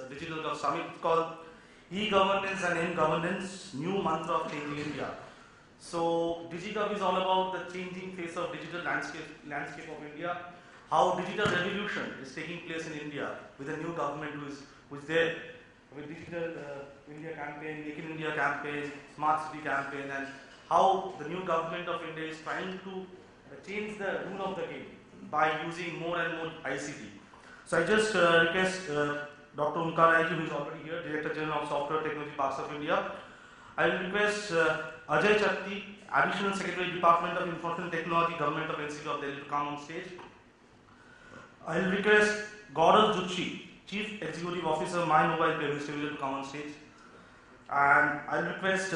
DigitalGov Summit called eGovernance and mGovernance, New Mantra of Changing India. So DigiGov is all about the changing face of digital landscape of India, how digital revolution is taking place in India with a new government who is there with Digital India campaign, Make in India campaign, Smart City campaign, and how the new government of India is trying to change the rule of the game by using more and more ICT. So I just request Dr. Omkar, who is already here, Director General of Software Technology Parks of India. I will request Ajay Chagti, Additional Secretary, Department of Information Technology, Government of NCT of Delhi, to come on stage. I will request Gaurav Zutshi, Chief Executive Officer, My Mobile Payments Division, to come on stage. And I will request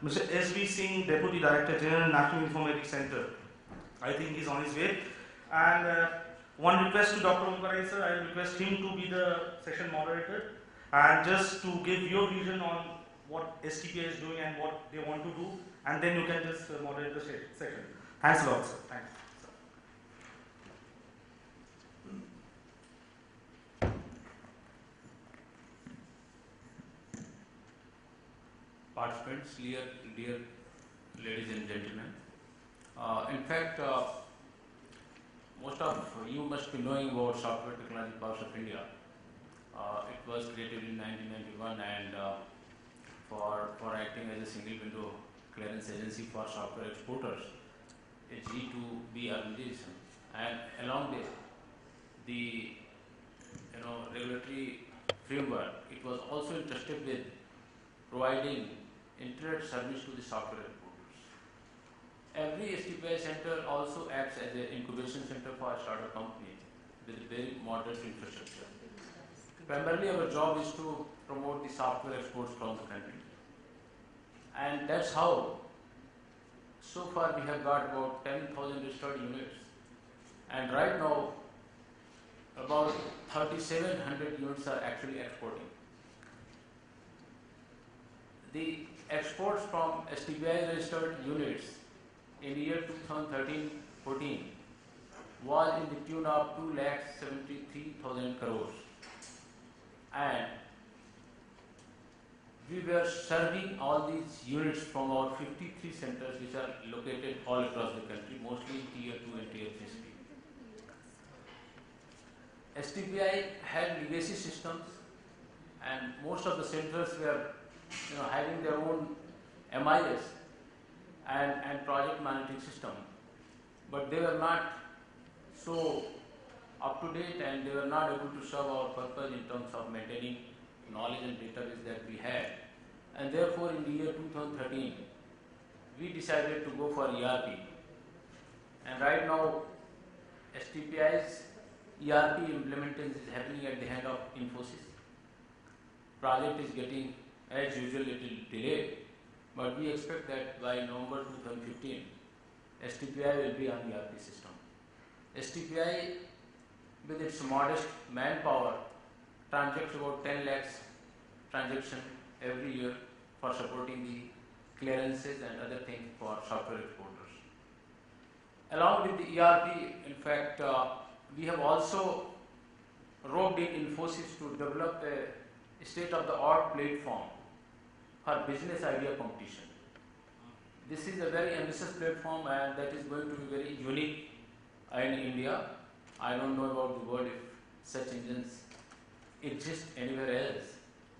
Mr. S.V. Singh, Deputy Director General, National Informatics Center. I think he's on his way. And one request to Dr. Omkar, sir, I will request him to be the session moderator and just to give your vision on what STPI is doing and what they want to do, and then you can just moderate the session. Thanks a lot, sir. Thanks. Participants, dear ladies and gentlemen. In fact, most of you must be knowing about Software Technology Parks of India. It was created in 1991 and for acting as a single window clearance agency for software exporters, a G2B organization, and along with the regulatory framework, it was also interested with providing internet service to the software exporters. Every STPI center also acts as an incubation center for a startup company with very modest infrastructure. Primarily, our job is to promote the software exports from the country. And that's how, so far we have got about 10,000 registered units. And right now, about 3,700 units are actually exporting. The exports from STPI registered units in the year 2013-14 was in the tune of 2,73,000 crores. And we were serving all these units from our 53 centers which are located all across the country, mostly in Tier 2 and Tier 3 cities. STPI had legacy systems and most of the centers were having their own MIS and project management system, but they were not so up to date and they were not able to serve our purpose in terms of maintaining knowledge and database that we had. And therefore, in the year 2013, we decided to go for ERP. And right now, STPI's ERP implementation is happening at the hand of Infosys. Project is getting, as usual, a little delayed, but we expect that by November 2015, STPI will be on ERP system. STPI, with its modest manpower, transacts about 10 lakhs transactions every year for supporting the clearances and other things for software exporters. Along with the ERP, in fact, we have also roped in Infosys to develop a state-of-the-art platform for business idea competition. This is a very ambitious platform and that is going to be very unique in India. I don't know about the world if such engines exist anywhere else.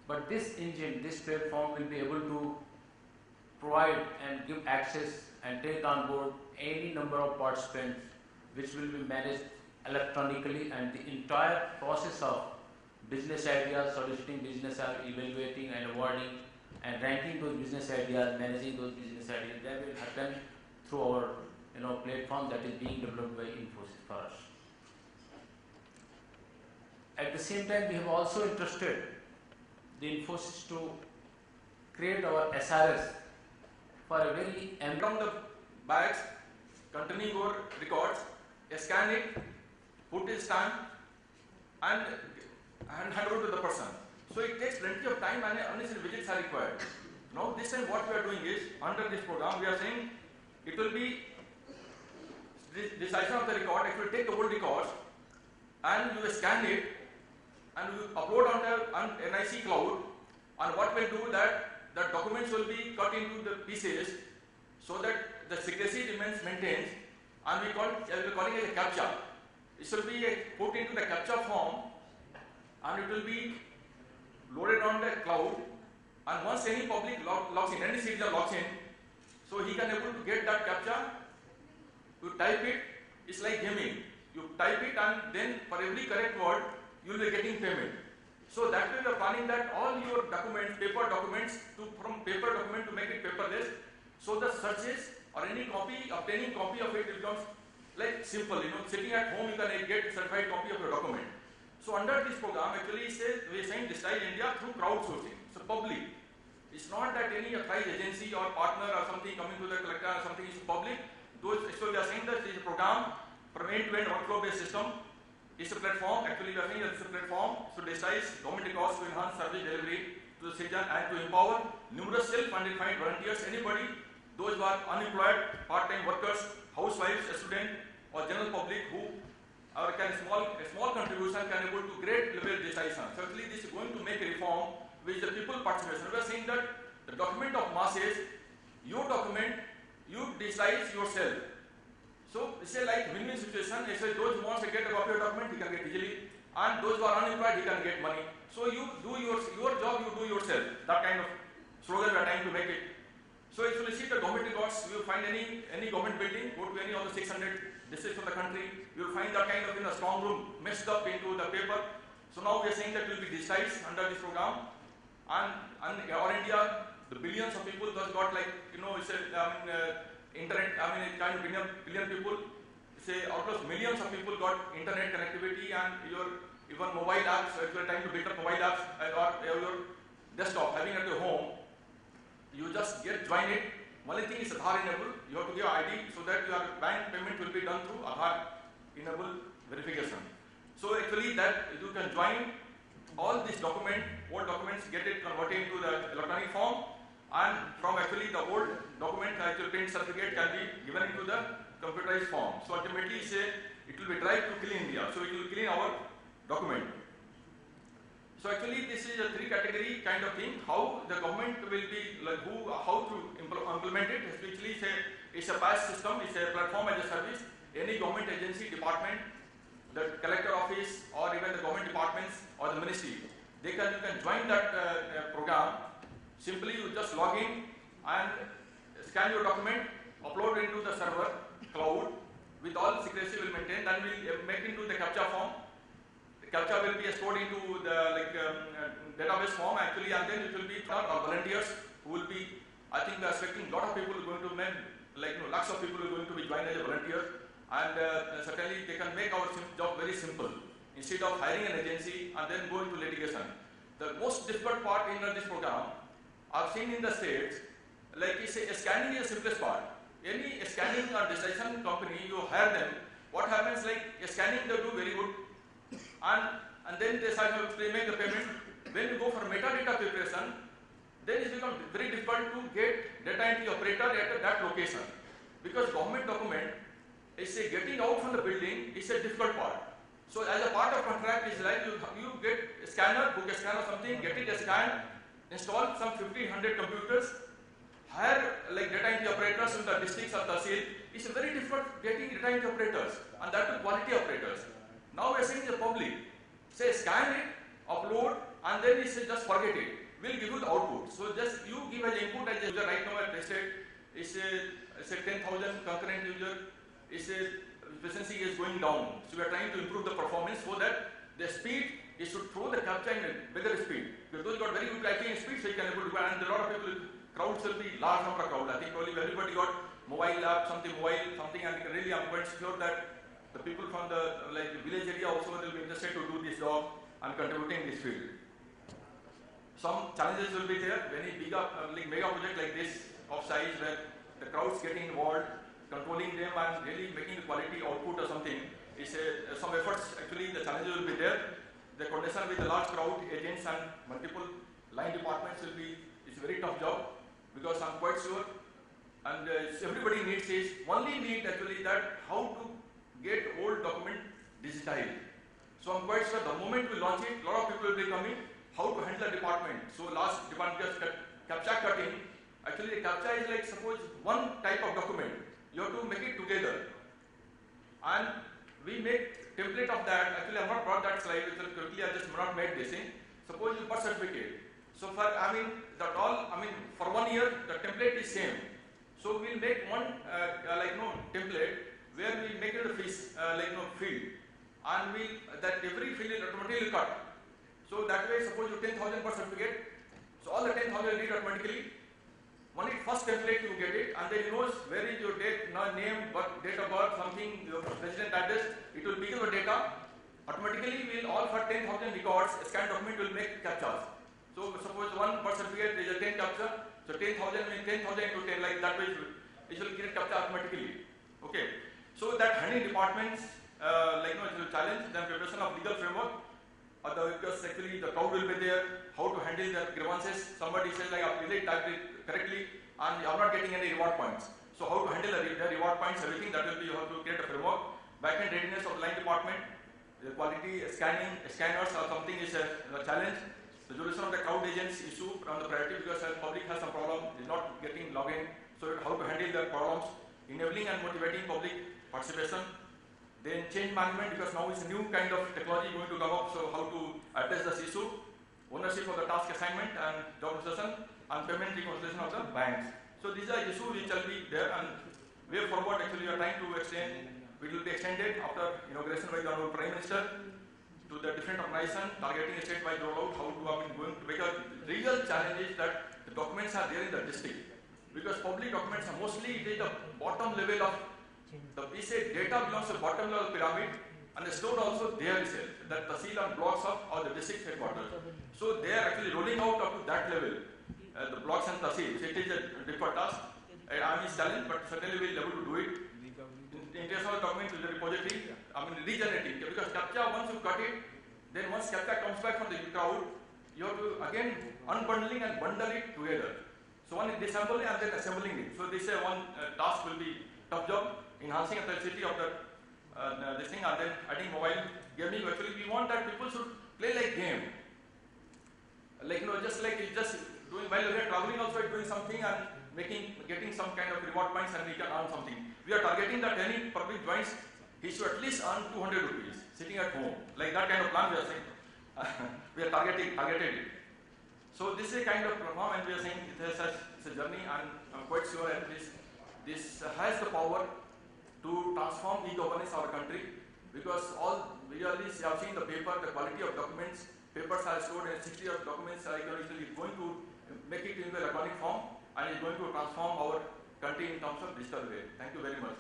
But this engine, this platform will be able to provide and give access and take on board any number of participants which will be managed electronically, and the entire process of business ideas, soliciting business ideas, evaluating and awarding and ranking those business ideas, managing those business ideas, that will happen through our platform that is being developed by Infosys for us. At the same time, we have also entrusted the Infosys to create our SRS for a very from the bags containing your records, scan it, put a stamp and hand over to the person. So it takes plenty of time and unnecessary visits are required. Now this time what we are doing is, under this program we are saying it will be the size of the record, it will take the whole records and you scan it and we upload on NIC cloud, and what we'll do that the documents will be cut into the pieces so that the secrecy remains maintained, and we are calling it a captcha. It will be put into the captcha form, and it will be loaded on the cloud, and once any public logs in, any citizen logs in, so he can able to get that captcha. You type it, it's like gaming. You type it, and then for every correct word, you will be getting payment. So that way we are planning that all your documents, paper documents, from paper document to make it paperless, so the searches or any copy, obtaining copy of it becomes like simple, sitting at home you can get certified copy of your document. So under this program, actually we are saying Digitize India through crowdsourcing. So public. It's not that any authorized agency or partner or something coming to the collector or something is public. So we are saying that this is a program from end-to-end workflow-based system. It's a platform, actually we are saying that it's a platform to digitize government records to enhance service delivery to the citizen and to empower numerous self-funded volunteers, anybody, those who are unemployed, part-time workers, housewives, students, or general public who can a small contribution can able to great level digitization. So actually this is going to make a reform with the people participation. We are saying that the document of masses, your document, you digitize yourself. So it's a like win-win situation. It's a those who want to get a copy of document, he can get easily, and those who are unemployed, he can get money. So you do your job, you do yourself. That kind of slogan we are trying to make it. So if you see the government records, you will find any government building, go to any of the 600 districts of the country, you will find that kind of strong room messed up into the paper. So now we are saying that will be digitized under this program, and our India, the billions of people thus got like it's a internet, it kind of billion people, say almost millions of people got internet connectivity, and your even mobile apps, if you are trying to build up mobile apps or your desktop having at your home, you just join it. Only thing is Aadhaar enabled. You have to give ID so that your bank payment will be done through Aadhaar enabled verification. So actually that you can join all these old documents, get it converted into the electronic form, and from actually the old document, actual print certificate can be given into the computerized form. So ultimately it will be drive to clean India. So it will clean our document. So actually this is a 3-category kind of thing, how the government will be, like how to implement it. Especially it's a PaaS system, it's a platform as a service. Any government agency, department, the collector office, or even the government departments or the ministry, you can join that program. Simply you just log in and scan your document, upload into the server, cloud, with all secrecy will maintain, then we'll make into the captcha form. The captcha will be stored into the database form actually, and then it will be volunteers who will be, I think we are expecting a lot of people are going to lakhs of people are going to be joined as a volunteer, and certainly they can make our job very simple. Instead of hiring an agency and then going to litigation. The most difficult part in this program, I've seen in the states, scanning is the simplest part. Any scanning or digitization company, you hire them, what happens scanning they do very good, and then they make the payment. When you go for metadata preparation, then it becomes very difficult to get data entry operator at that location. Because government document is getting out from the building is a difficult part. So as a part of contract is like you get a scanner, book a scanner or something, get it scanned, install some 1,500 computers, hire data entry operators in the districts of Tahsil. It's very difficult getting data entry operators, and that too quality operators. Now we are saying the public, scan it, upload, and then just forget it. We'll give you the output. So just you give as input as a user. Right now I tested, it's a 10,000 concurrent user. Efficiency is going down. So we are trying to improve the performance so that the speed is to throw the captcha in a bigger speed. Because those got very good tracking speed, so you can able to, and a lot of people, crowds will be large number of crowd. I think probably everybody got mobile app, something, and really I'm quite sure that the people from the village area also will be interested to do this job and contributing this field. Some challenges will be there. Any mega project like this of size where the crowds getting involved, controlling them and really making the quality output or something is some efforts. Actually the challenges will be there. The coordination with the large crowd, agents and multiple line departments will be, it's a very tough job, because I'm quite sure, and everybody needs is only need actually that how to get old document digitized. So I'm quite sure the moment we launch it, a lot of people will be coming, how to handle the department. So last department just CAPTCHA cutting. Actually the CAPTCHA is like suppose one type of document. You have to make it together. And we make template of that. Actually I have not brought that slide, which quickly I just not made this in. Suppose you birth certificate. So for for 1 year the template is same. So we'll make one template where we make it a field, and that every field is automatically cut. So that way, suppose you 10,000 birth certificate, so all the 10,000 will read automatically. Only first template you get it, and then it knows where is your date, name, date of birth, something, your resident address. It will pick your data. Automatically, we'll all for 10,000 records, a scanned document will make captchas. So suppose one birth certificate is a 10 captcha. So 10,000 means 10,000 into 10, like that way it will create captcha automatically. Okay. So that handling departments, it will challenge the preparation of legal framework. Because actually the crowd will be there, how to handle their grievances. Somebody says like I really typed it correctly and you are not getting any reward points. So how to handle the reward points, everything that will be you have to create a framework. Back-end readiness of the line department, the quality scanning, scanners or something is a challenge. The resolution of the crowd agents issue on the priority because the public has some problem, is not getting login. So how to handle their problems, enabling and motivating public participation. Then change management, because now it's a new kind of technology going to come up, so how to address this issue, ownership of the task assignment and job session, and payment reconciliation of the banks. So these are issues which will be there, and way forward actually we are trying to extend, it will be extended after inauguration by the Honorable Prime Minister to the different organizations, targeting a state-wide rollout, how to, going to, because real challenge is that the documents are there in the district, because public documents are mostly, it is the bottom level of the data belongs to the bottom level of the pyramid, and the stored also there itself, that tahsil and blocks of or the district headquarters. So they are actually rolling out up to that level, the blocks and tahsil. So it is a difficult task. I mean, challenge, but certainly we will be able to do it. In case of the document to the repository, regenerating, because CAPTCHA, once you cut it, then once CAPTCHA comes back from the crowd, you have to again unbundling and bundle it together. So one is disassembling and then assembling it. So this one task will be tough job. Enhancing authenticity of this thing, and then adding mobile gaming. Actually, we want that people should play like game. Just doing while we are traveling, also doing something and getting some kind of reward points, and we can earn something. We are targeting that any public joins, he should at least earn 200 rupees sitting at home. Like that kind of plan we are saying. We are targeted it. So this is a kind of program, and we are saying it's a journey, and I'm quite sure that this has the power to transform e-governance our country, because all we have seen the paper, the quality of documents, papers are stored in 60 of documents are going to make it into electronic form, and is going to transform our country in terms of digital way. Thank you very much.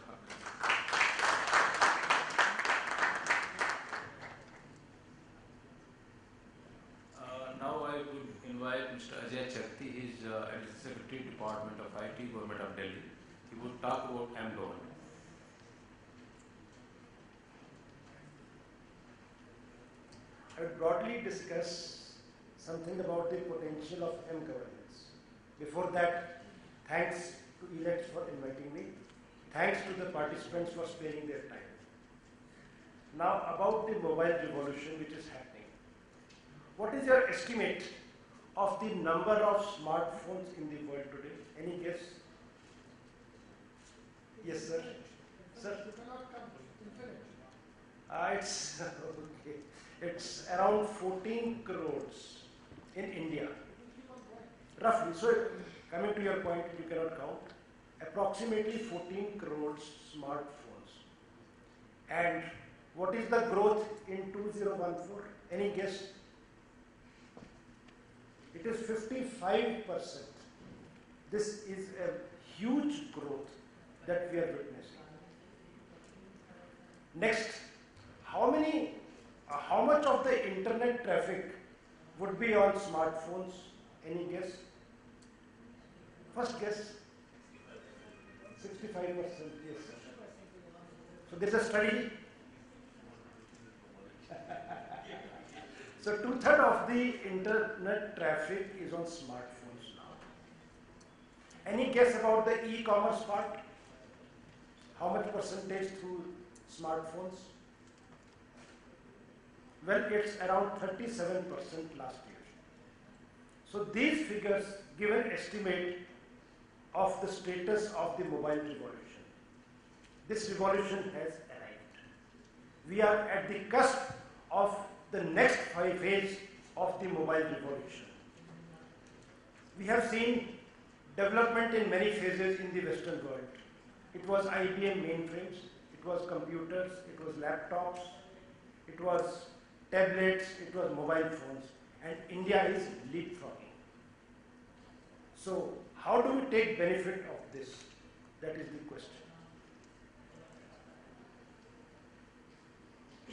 Now I would invite Mr. Ajay Chagti. He is Additional Secretary Department of IT, Government of Delhi. He would talk about mGovernance. I would broadly discuss something about the potential of mGovernance. Before that, thanks to elets for inviting me. Thanks to the participants for sparing their time. Now about the mobile revolution which is happening. What is your estimate of the number of smartphones in the world today? Any guess? Yes, sir. Sir? It's okay. It's around 14 crores in India. Roughly. So, coming to your point, you cannot count. Approximately 14 crores smartphones. And what is the growth in 2014? Any guess? It is 55%. This is a huge growth that we are witnessing. Next, how much of the internet traffic would be on smartphones? Any guess? First guess? 65%, yes. So there's a study. So 2/3 of the internet traffic is on smartphones now. Any guess about the e-commerce part? How much percentage through smartphones? Well, it's around 37% last year. So these figures give an estimate of the status of the mobile revolution. This revolution has arrived. We are at the cusp of the next phase of the mobile revolution. We have seen development in many phases in the Western world. It was IBM mainframes, it was computers, it was laptops, it was tablets, it was mobile phones, and India is leapfrogging. So, how do we take benefit of this? That is the question.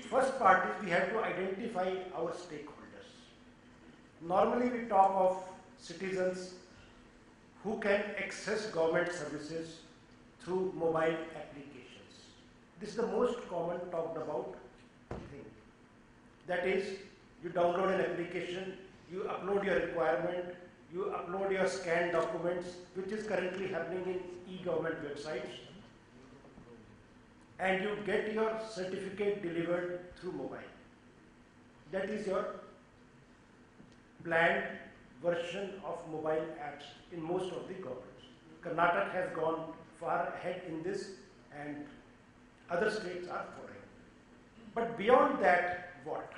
First part is we have to identify our stakeholders. Normally we talk of citizens who can access government services through mobile applications. This is the most common talked about thing. That is, you download an application, you upload your requirement, you upload your scanned documents, which is currently happening in e-government websites, and you get your certificate delivered through mobile. That is your planned version of mobile apps in most of the governments. Karnataka has gone far ahead in this, and other states are following. But beyond that, what?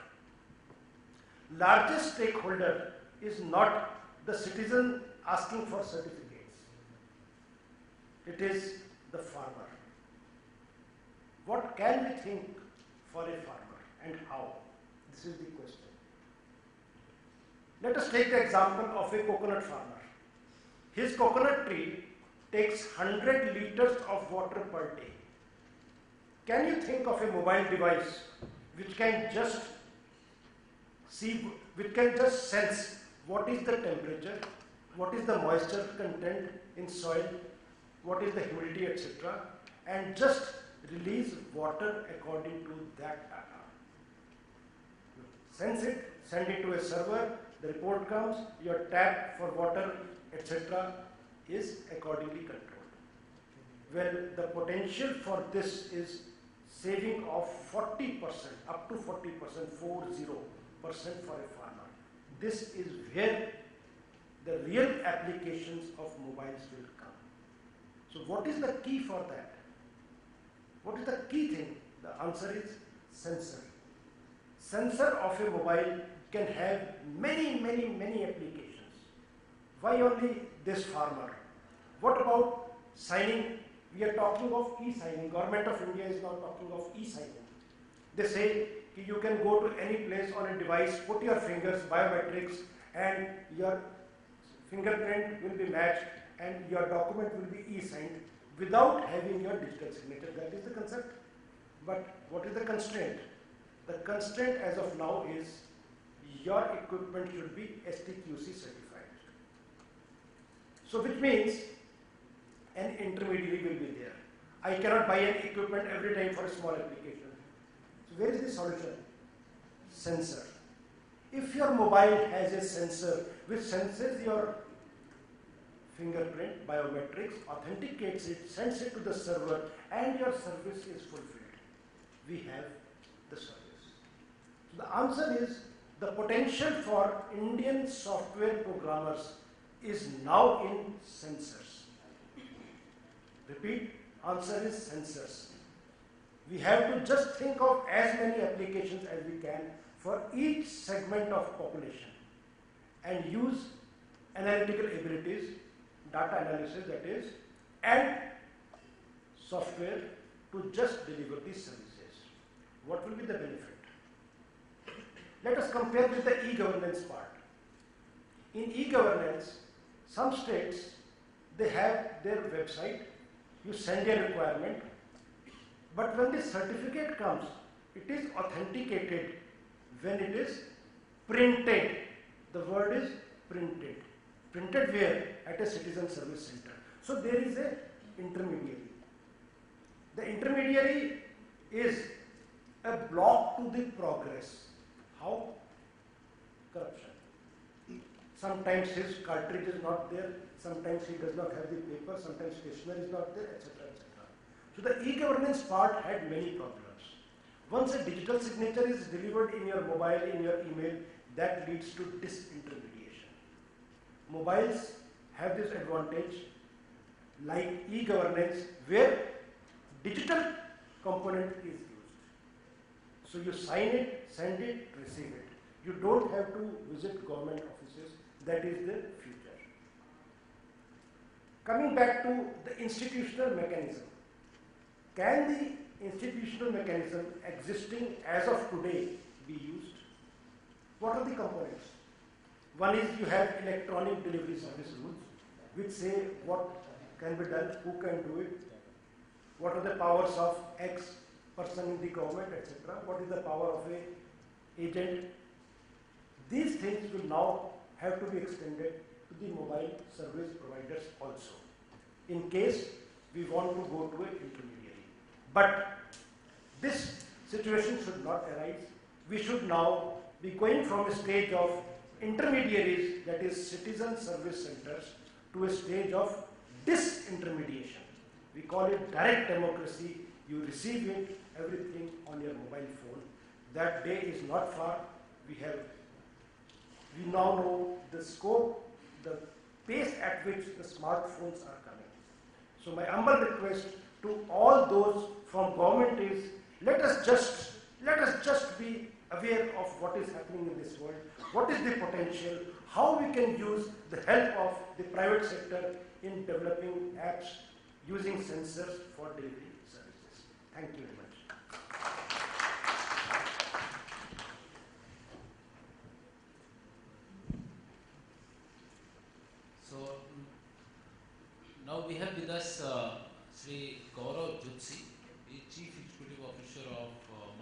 Largest stakeholder is not the citizen asking for certificates. It is the farmer. What can we think for a farmer and how? This is the question. Let us take the example of a coconut farmer. His coconut tree takes 100 liters of water per day. Can you think of a mobile device which can just sense what is the temperature, what is the moisture content in soil, what is the humidity, etc., and just release water according to that data? Sense it, send it to a server, the report comes, your tap for water, etc., is accordingly controlled. Well, the potential for this is saving of 40%, up to 40%, 40% for a farmer. This is where the real applications of mobiles will come. So what is the key for that? What is the key thing? The answer is sensor. Sensor of a mobile can have many applications. Why only this farmer? What about signing? We are talking of e-signing. Government of India is now talking of e-signing. They say you can go to any place on a device, put your fingers, biometrics, and your fingerprint will be matched and your document will be e-signed without having your digital signature. That is the concept. But what is the constraint? The constraint as of now is your equipment should be STQC certified. So which means an intermediary will be there. I cannot buy an equipment every time for a small application. So where is the solution? Sensor. If your mobile has a sensor which senses your fingerprint, biometrics, authenticates it, sends it to the server, and your service is fulfilled, we have the service. So the answer is the potential for Indian software programmers is now in sensors. Repeat, answer is sensors. We have to just think of as many applications as we can for each segment of population and use analytical abilities, data analysis that is, and software to just deliver these services. What will be the benefit? Let us compare with the e-governance part. In e-governance, some states, they have their website, you send a requirement, but when the certificate comes, it is authenticated when it is printed. The word is printed. Printed where? At a citizen service center. So there is an intermediary. The intermediary is a block to the progress. How? Corruption. Sometimes his cartridge is not there, sometimes he does not have the paper, sometimes stationery is not there, etc., etc. So the e-governance part had many problems. Once a digital signature is delivered in your mobile, in your email, that leads to disintermediation. Mobiles have this advantage, like e-governance, where digital component is used. So you sign it, send it, receive it. You don't have to visit government offices. That is the future. Coming back to the institutional mechanism. Can the institutional mechanism existing as of today be used? What are the components? One is you have electronic delivery service rules, which say what can be done, who can do it, what are the powers of X person in the government, etc. What is the power of a agent? These things will now have to be extended to the mobile service providers also, in case we want to go to an intermediary. But this situation should not arise. We should now be going from a stage of intermediaries, that is citizen service centers, to a stage of disintermediation. We call it direct democracy. You receive it, everything on your mobile phone. That day is not far. We now know the scope, the pace at which the smartphones are coming. So my humble request to all those from government is, let us just be aware of what is happening in this world, what is the potential, how we can use the help of the private sector in developing apps using sensors for delivery services. Thank you very much. So now we have with us Sri Gaurav Zutshi, the Chief Executive Officer of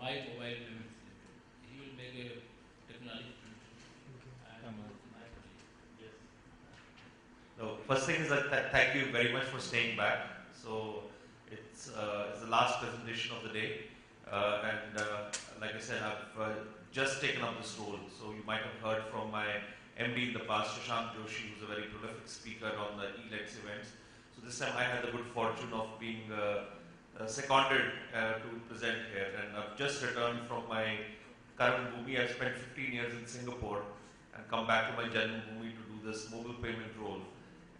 mGovernance Limited. He will make a technology presentation. Yes. So first thing is that thank you very much for staying back. So it's the last presentation of the day, and like I said, I've just taken up this role. So you might have heard from my MD in the past, Joshi, who's a very prolific speaker on the elets events. So this time I had the good fortune of being seconded to present here, and I've just returned from my current Bhumi. I've spent 15 years in Singapore and come back to my Janam Bhumi to do this mobile payment role.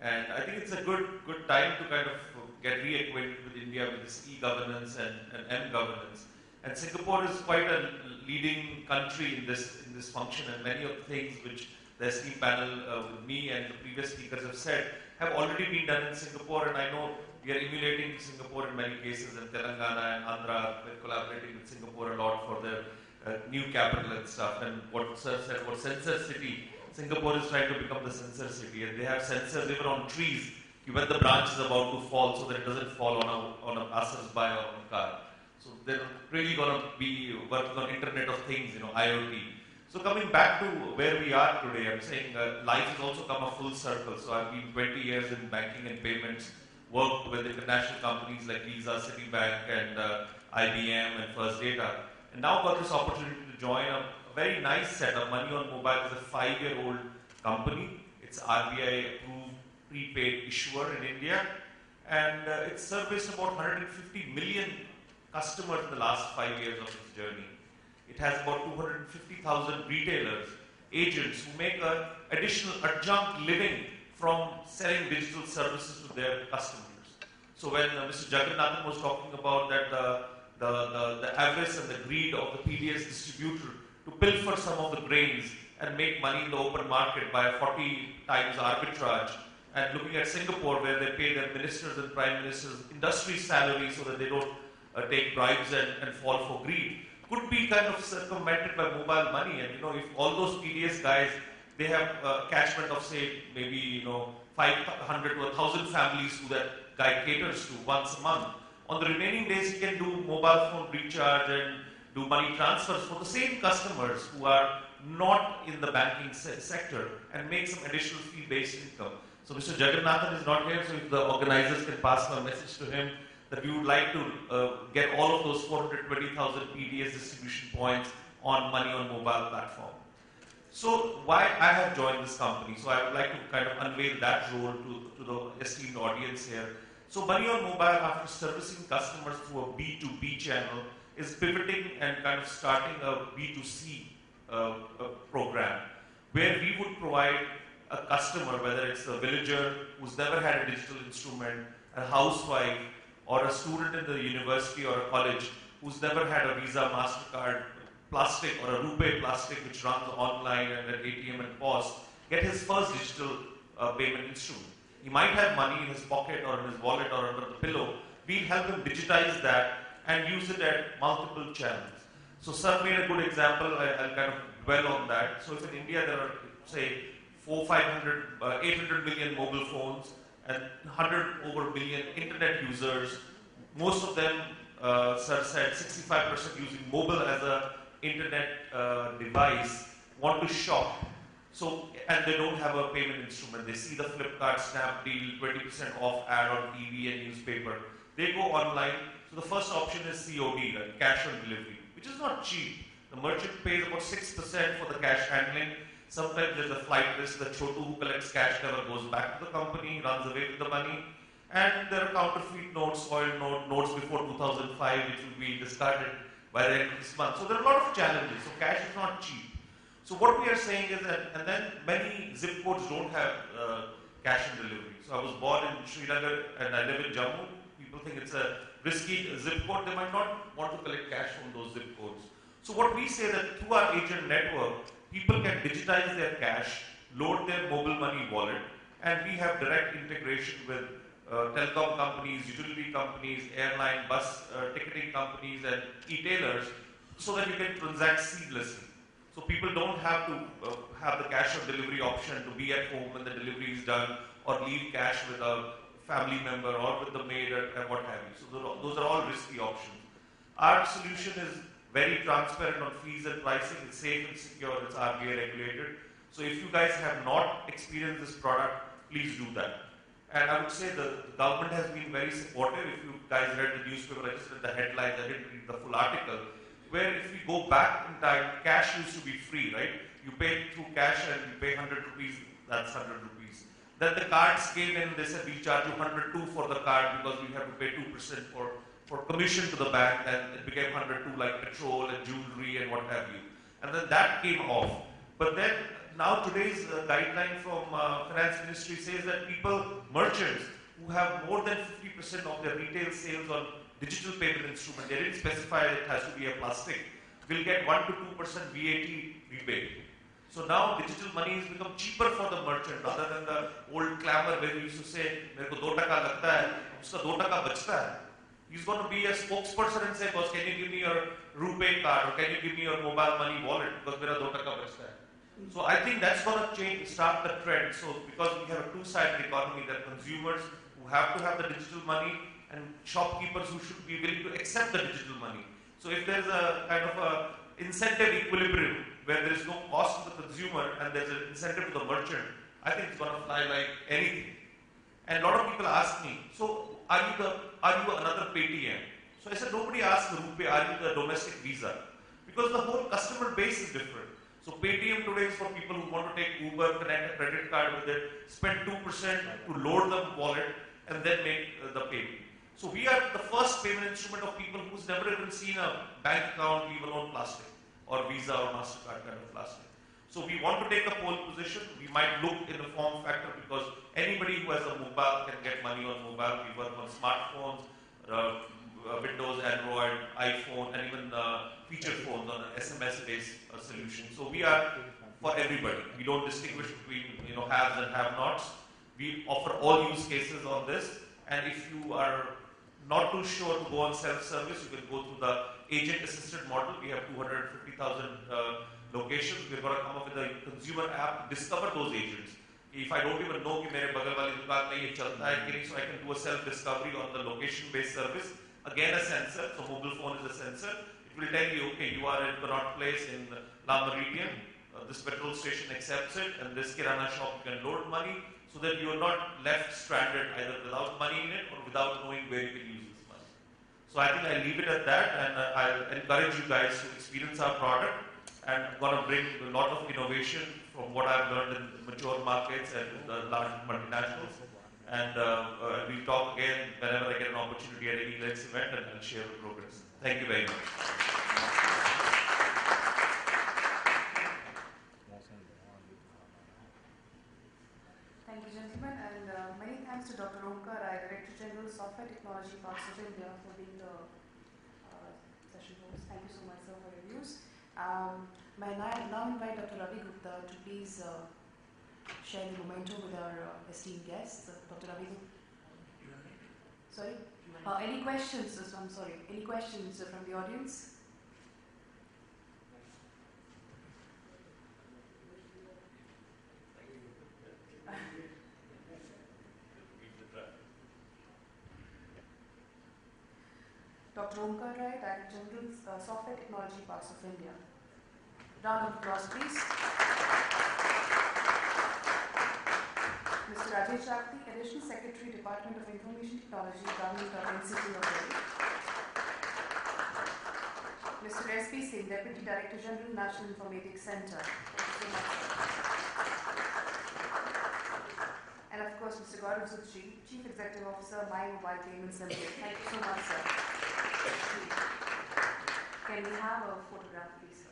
And I think it's a good time to kind of get reacquainted with India with this e-governance and mGovernance. And Singapore is quite a leading country in this function, and many of the things which the esteemed panel with me and the previous speakers have said have already been done in Singapore, and I know we are emulating Singapore in many cases, and Telangana and Andhra, we're collaborating with Singapore a lot for their new capital and stuff. And what Sir said, what sensor city, Singapore is trying to become the sensor city, and they have sensors even on trees when the branch is about to fall, so that it doesn't fall on a passers-by or Omkar. So they're really going to be working on Internet of Things, IoT. So coming back to where we are today, I'm saying life has also come a full circle. So I've been 20 years in banking and payments, worked with international companies like Visa, Citibank, and IBM and First Data, and now got this opportunity to join a very nice setup. Money on Mobile is a 5-year-old company. It's RBI approved prepaid issuer in India, and it's serviced about 150 million customers in the last 5 years of its journey. It has about 250,000 retailers, agents who make an additional adjunct living from selling digital services to their customers. So when Mr. Jagannathan was talking about that the avarice and the greed of the PDS distributor to pilfer some of the grains and make money in the open market by a 40 times arbitrage, and looking at Singapore where they pay their ministers and prime ministers industry salaries so that they don't take bribes and fall for greed, could be kind of circumvented by mobile money. And if all those PDS guys, they have a catchment of say maybe 500 to 1,000 families who that guy caters to once a month. On the remaining days, he can do mobile phone recharge and do money transfers for the same customers who are not in the banking sector and make some additional fee-based income. So Mr. Jagannathan is not here, so if the organizers can pass my message to him that we would like to get all of those 420,000 PDS distribution points on Money on Mobile platform. So why I have joined this company? So I would like to kind of unveil that role to the esteemed audience here. So Money on Mobile, after servicing customers through a B2B channel, is pivoting and kind of starting a B2C program where we would provide a customer, whether it's a villager who's never had a digital instrument, a housewife, or a student in the university or a college who's never had a Visa, MasterCard, plastic or a RuPay plastic which runs online and at ATM and POS, get his first digital payment instrument. He might have money in his pocket or in his wallet or under the pillow. We'll help him digitize that and use it at multiple channels. So Sir made a good example, I'll kind of dwell on that. So if in India there are, say, 800 million mobile phones and 100 over million internet users, most of them, Sir said, 65% using mobile as a internet device, want to shop. So, and they don't have a payment instrument. They see the Flipkart, Snapdeal, 20% off ad on TV and newspaper. They go online. So the first option is COD, right? Cash on delivery, which is not cheap. The merchant pays about 6% for the cash handling. Sometimes there's a flight risk that Chotu who collects cash never goes back to the company, runs away with the money. And there are counterfeit notes, soiled notes before 2005, which will be discarded by the end of this month. So there are a lot of challenges. So cash is not cheap. So what we are saying is that, and then many zip codes don't have cash on delivery. So I was born in Srinagar and I live in Jammu. People think it's a risky zip code. They might not want to collect cash from those zip codes. So what we say that through our agent network, people can digitize their cash, load their mobile money wallet, and we have direct integration with telecom companies, utility companies, airline, bus ticketing companies, and e-tailers, so that you can transact seamlessly. So people don't have to have the cash on delivery option to be at home when the delivery is done, or leave cash with a family member or with the maid and what have you. So those are all risky options. Our solution is very transparent on fees and pricing. It's safe and secure. It's RBI regulated. So if you guys have not experienced this product, please do that. And I would say the government has been very supportive. If you guys read the newspaper, I just read the headlines, I didn't read the full article, where if we go back in time, cash used to be free, right? You pay through cash and you pay 100 rupees, that's 100 rupees. Then the cards came in, they said we charge you 102 for the card because we have to pay 2% for commission to the bank, and it became 102 like petrol and jewelry and what have you. And then that came off. But then now today's guideline from Finance Ministry says that merchants who have more than 50% of their retail sales on digital payment instrument, they didn't specify it has to be a plastic, will get 1 to 2% VAT rebate. So now digital money has become cheaper for the merchant rather than the old clamor where we used to say, "Mere ko 2 taka lagta hai, uska 2 taka bachta hai." He's going to be a spokesperson and say, "Boss, can you give me your RuPay card or can you give me your mobile money wallet because mera 2 taka bachta hai." So I think that's going to start the trend. So because we have a two-sided economy, there are consumers who have to have the digital money and shopkeepers who should be willing to accept the digital money. So if there's a kind of a incentive equilibrium where there is no cost to the consumer and there's an incentive to the merchant, I think it's going to fly like anything. And a lot of people ask me, so are you another Paytm? So I said, nobody asks RuPay, are you the domestic Visa? Because the whole customer base is different. So Paytm today is for people who want to take Uber, connect a credit card with it, spend 2% to load the wallet and then make the payment. So we are the first payment instrument of people who's never even seen a bank account, leave alone plastic, or Visa or MasterCard kind of plastic. So we want to take a pole position. We might look in the form factor because anybody who has a mobile can get money on mobile. We work on smartphones, Windows, Android, iPhone, and even feature phones on an SMS-based solution. So we are for everybody. We don't distinguish between haves and have-nots. We offer all use cases on this. And if you are not too sure to go on self-service, you can go through the agent-assisted model. We have 250,000 locations. We're going to come up with a consumer app to discover those agents. If I don't even know that mere bagal wali dukaan mein ye chalta hai, so I can do a self-discovery on the location-based service. Again, a sensor. So mobile phone is a sensor. It will tell you, okay, you are in Connaught Place in La Meridian. This petrol station accepts it, and this kirana shop you can load money, so that you are not left stranded either without money in it or without knowing where you can use this money. So I think I'll leave it at that, and I'll encourage you guys to experience our product. And I'm going to bring a lot of innovation from what I've learned in mature markets and the large multinationals. And we'll talk again whenever I get an opportunity at any elets event, and I'll share the progress. Thank you very much. Thank you, gentlemen, and many thanks to Dr. Omkar, Director General, Software Technology Parks of India, for being the session host. Thank you so much, sir, for your views. May I now invite Dr. Ravi Gupta to please share the momentum with our esteemed guests. Dr. Ravi Gupta. Sorry? Any questions? I'm sorry. Any questions from the audience? Dr. Omkar Rai, Director General, Software Technology Parks of India. Round of applause, please. Mr. Ajay, Chagti, Additional Secretary, Department of Information Technology, Government of NCT of Delhi. Mr. S.P. Singh, Deputy Director General, National Informatics Center. Thank you so much, sir. And of course, Mr. Gaurav Zutshi, Chief Executive Officer, mMobile Payments Limited. Thank you so much, sir. Can we have a photograph, please, sir?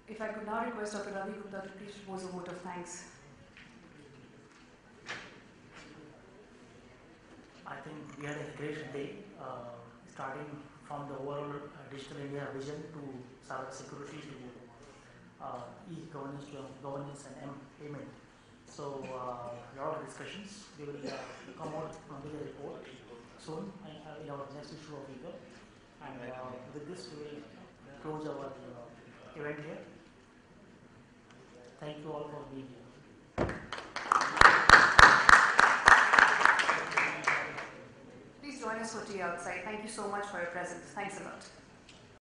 If I could now request Dr. Ravi Gupta to please propose a vote of thanks. I think we had a great day, starting from the overall Digital India vision to cyber security to e-governance to governance and payment. So, a lot of discussions. We will come out with a report soon in our next issue of eGov. And with this, we will close our event here. Thank you all for being here. Please join us for tea outside. Thank you so much for your presence. Thanks a lot.